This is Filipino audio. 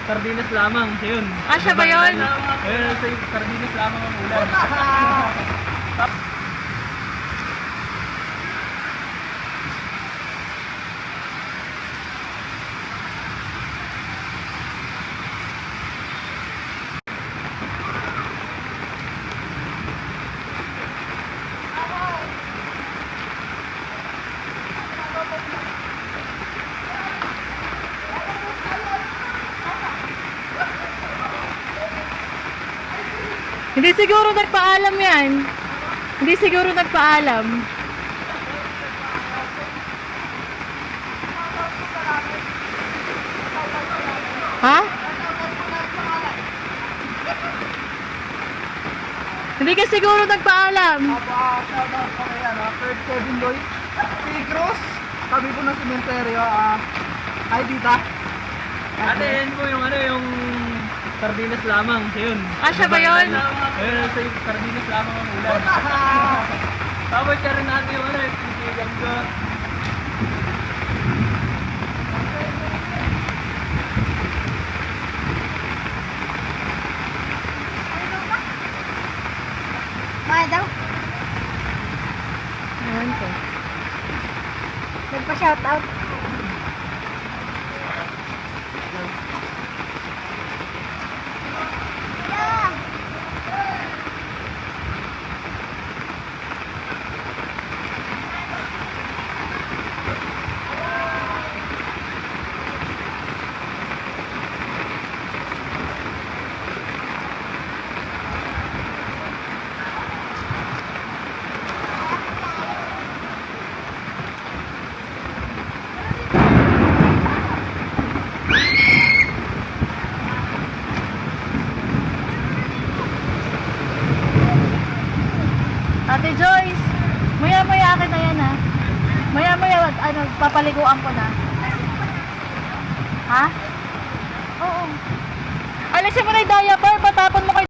sardinas lamang, siya yun. Ah, siya ba yun? Ayun, sardinas lamang ang ulam. Hindi siguro nagpaalam yan. Hindi siguro nagpaalam. Ha? Hindi ka siguro nagpaalam. Shoutout pa kay Third Kevin Lloyd. Si Cruz, tabi po ng sementeryo. Hi, Dita. Ate, yan po yung yung sardinas lamang, siya yun. Ah, siya ba yun? Ayun, sardinas lamang ang ulam. Tapos siya rin natin yung yung sisigang ko. Mahal daw. Ewan ko. Nagpa-shoutout. Ate Joyce, maya-maya akin na yan ha. Maya-maya, papaliguan ko na. Ha? Oo. Alisin mo na yung diaper, patapon mo kay